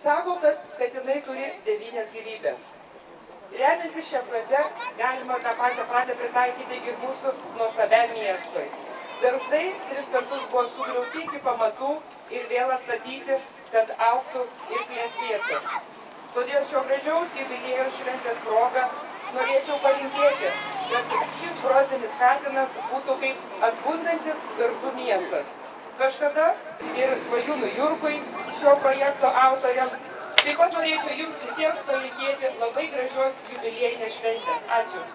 Sako, kad jinai turi 9 gyvybės. Remiantis šią frazę, galima tą pačią frazę pritaikyti ir mūsų nuostabiam miestui. Gargždai 3 kartus buvo sugriauti iki pamatų ir vėl atstatyti, kad augtų ir klestėtų. Todėl šio gražiaus jubiliejaus šventės proga norėčiau palinkėti, kad šis bronzinis katinas būtų kaip atbundantis Gargždų miestas. Kažkada ir Svajūnui Jurkui, šio projekto autoriams, taip pat norėčiau jums visiems palinkėti labai gražios jubiliejinės šventės. Ačiū.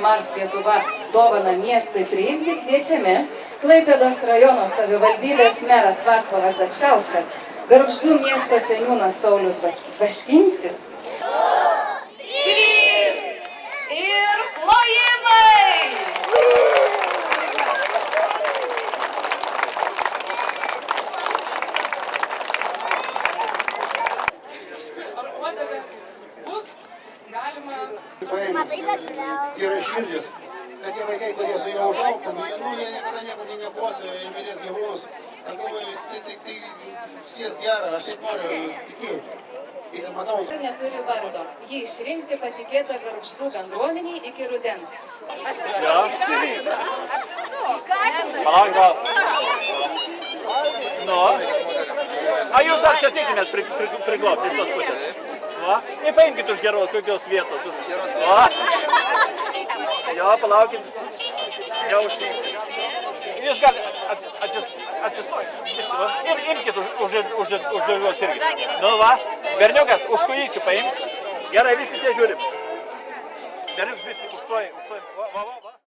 Mars Lietuva dovana miestui priimti kviečiami Klaipėdos rajono savivaldybės meras Vaclovas Dačkauskas, Gargždų miesto seniūnas Saulius Vaškinskis. 3 ir plojimai! Ar uodegą bus galima... Yra širdis, kad tie vaikai, kurie su juo užaugtų, jie niekada nieko nekosė, jie mylės gyvūnus. Aš galvoju, tai sies gerą, aš taip noriu tikėti. Ir matau... Neturi vardo. Jį išrinkti patikėta Gargždų bendruomeniai iki rudens. Palauk, gal. Nu. A jūs dar čia tikimės priglobti iš tos pusės? Ir paimkit už geros kokios vietos. Jo, palaukit. Jau užteikti. Jūs galite atsistoti. Ir imkit už juos irgi. Nu va, berniukas, už kojyčių paimk. Gerai, visi čia žiūrim. Berniukas visi užstoji.